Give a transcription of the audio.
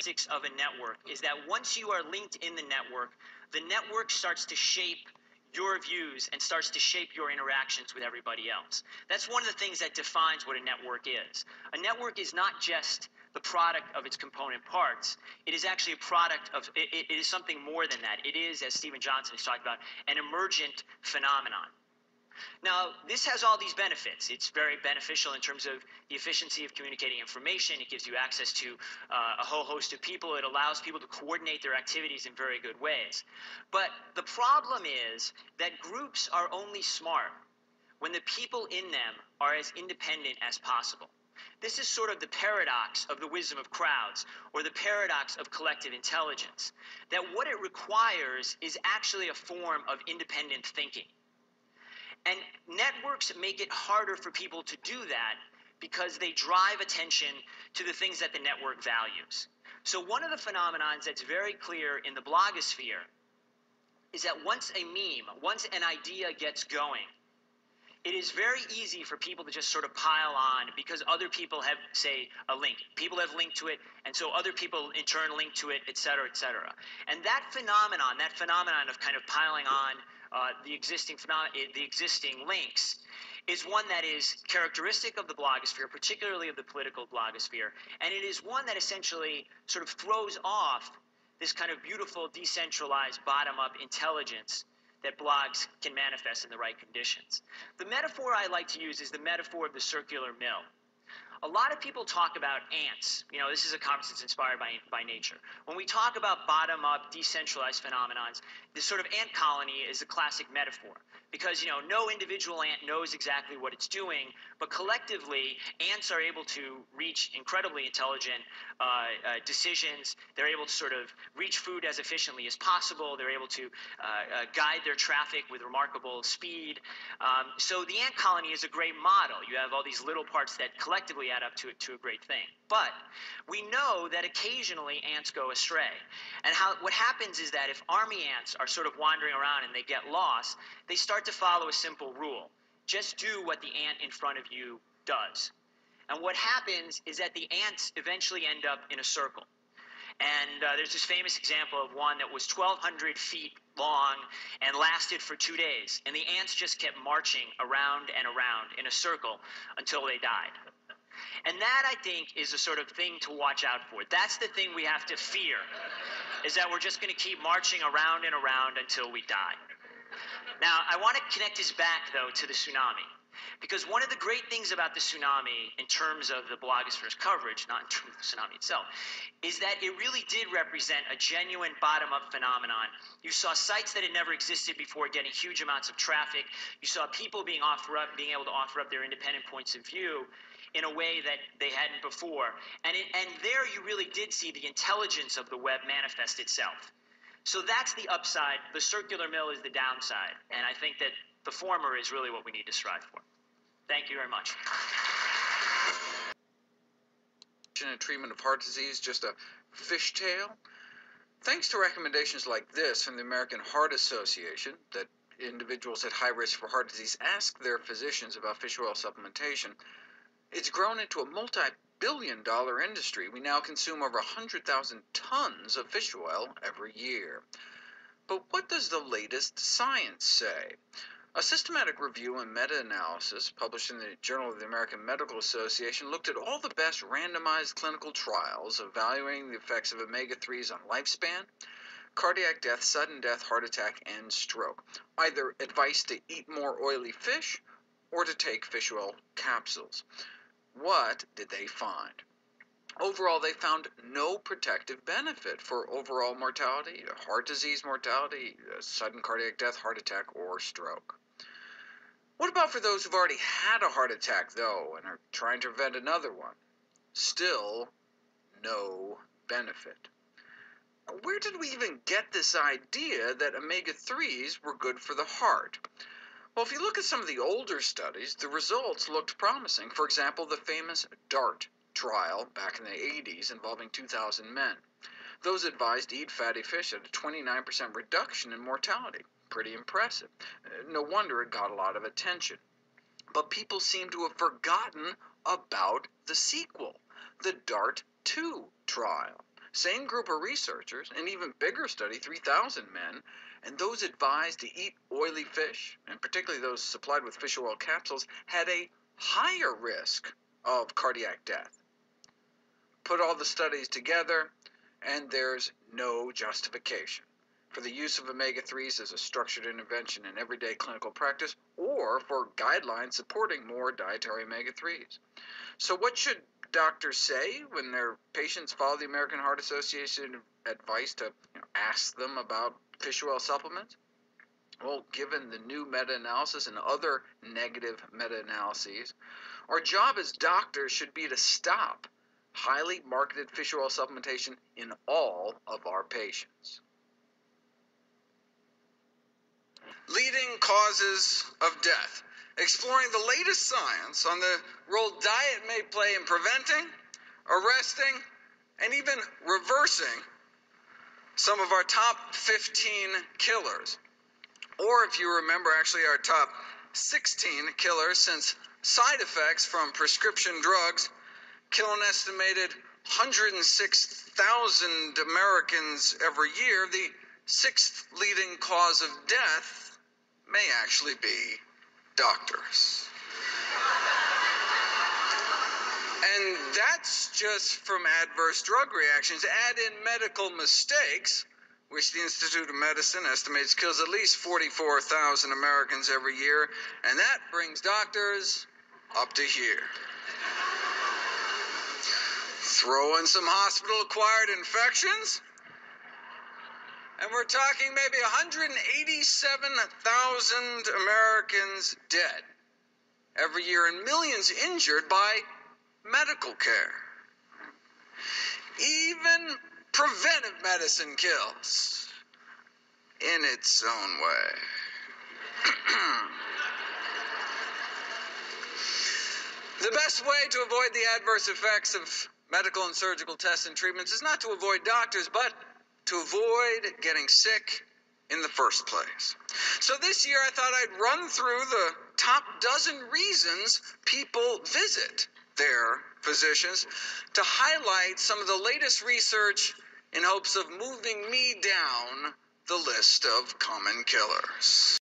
basics of a network is that once you are linked in the network starts to shape your views and starts to shape your interactions with everybody else. That's one of the things that defines what a network is. A network is not just the product of its component parts. It is actually a product of, it is something more than that. It is, as Steven Johnson has talked about, an emergent phenomenon. Now, this has all these benefits. It's very beneficial in terms of the efficiency of communicating information. It gives you access to a whole host of people. It allows people to coordinate their activities in very good ways. But the problem is that groups are only smart when the people in them are as independent as possible. This is sort of the paradox of the wisdom of crowds, or the paradox of collective intelligence, that what it requires is actually a form of independent thinking. And networks make it harder for people to do that because they drive attention to the things that the network values. So one of the phenomenons that's very clear in the blogosphere is that once a meme, once an idea gets going, it is very easy for people to just sort of pile on because other people have, say, a link. People have linked to it, and so other people in turn link to it, et cetera, et cetera. And that phenomenon of kind of piling on the existing links, is one that is characteristic of the blogosphere, particularly of the political blogosphere, and it is one that essentially sort of throws off this kind of beautiful, decentralized, bottom-up intelligence that blogs can manifest in the right conditions. The metaphor I like to use is the metaphor of the circular mill. A lot of people talk about ants. You know, this is a conference that's inspired by nature. When we talk about bottom-up, decentralized phenomenons, this sort of ant colony is a classic metaphor. Because, you know, no individual ant knows exactly what it's doing, but collectively, ants are able to reach incredibly intelligent decisions. They're able to sort of reach food as efficiently as possible. They're able to guide their traffic with remarkable speed. So the ant colony is a great model. You have all these little parts that collectively add up to a great thing. But we know that occasionally ants go astray. And what happens is that if army ants are sort of wandering around and they get lost, they start to follow a simple rule. Just do what the ant in front of you does. And what happens is that the ants eventually end up in a circle. And there's this famous example of one that was 1,200 feet long and lasted for 2 days. And the ants just kept marching around and around in a circle until they died. And that, I think, is a sort of thing to watch out for. That's the thing we have to fear, is that we're just going to keep marching around and around until we die. Now, I want to connect this back, though, to the tsunami. Because one of the great things about the tsunami, in terms of the blogosphere's coverage, not in terms of the tsunami itself, is that it really did represent a genuine bottom-up phenomenon. You saw sites that had never existed before getting huge amounts of traffic. You saw people being able to offer up their independent points of view in a way that they hadn't before. And there you really did see the intelligence of the web manifest itself. So that's the upside. The circular mill is the downside. And I think that the former is really what we need to strive for. Thank you very much. And treatment of heart disease, just a fishtail. Thanks to recommendations like this from the American Heart Association, that individuals at high risk for heart disease ask their physicians about fish oil supplementation, it's grown into a multi-billion-dollar industry. We now consume over 100,000 tons of fish oil every year. But what does the latest science say? A systematic review and meta-analysis published in the Journal of the American Medical Association looked at all the best randomized clinical trials evaluating the effects of omega-3s on lifespan, cardiac death, sudden death, heart attack, and stroke. Either advice to eat more oily fish or to take fish oil capsules. What did they find? Overall, they found no protective benefit for overall mortality, heart disease mortality, sudden cardiac death, heart attack, or stroke. What about for those who've already had a heart attack, though, and are trying to prevent another one? Still, no benefit. Where did we even get this idea that omega-3s were good for the heart? Well, if you look at some of the older studies, the results looked promising. For example, the famous DART trial back in the 80s involving 2,000 men. Those advised to eat fatty fish at a 29% reduction in mortality. Pretty impressive. No wonder it got a lot of attention. But people seem to have forgotten about the sequel, the DART 2 trial. Same group of researchers, an even bigger study, 3,000 men, and those advised to eat oily fish, and particularly those supplied with fish oil capsules, had a higher risk of cardiac death. Put all the studies together, and there's no justification for the use of omega-3s as a structured intervention in everyday clinical practice, or for guidelines supporting more dietary omega-3s. So what should doctors say when their patients follow the American Heart Association advice to ask them about fish oil supplements? Well, given the new meta-analysis and other negative meta-analyses, our job as doctors should be to stop highly marketed fish oil supplementation in all of our patients. Leading causes of death. Exploring the latest science on the role diet may play in preventing, arresting, and even reversing some of our top 15 killers. Or if you remember, actually our top 16 killers, since side effects from prescription drugs kill an estimated 106,000 Americans every year, the sixth leading cause of death may actually be doctors. And that's just from adverse drug reactions. Add in medical mistakes, which the Institute of Medicine estimates kills at least 44,000 Americans every year, and that brings doctors up to here. Throw in some hospital-acquired infections, and we're talking maybe 187,000 Americans dead every year and millions injured by medical care. Even preventive medicine kills in its own way. The best way to avoid the adverse effects of medical and surgical tests and treatments is not to avoid doctors, but to avoid getting sick in the first place. So this year I thought I'd run through the top dozen reasons people visit their physicians to highlight some of the latest research in hopes of moving me down the list of common killers.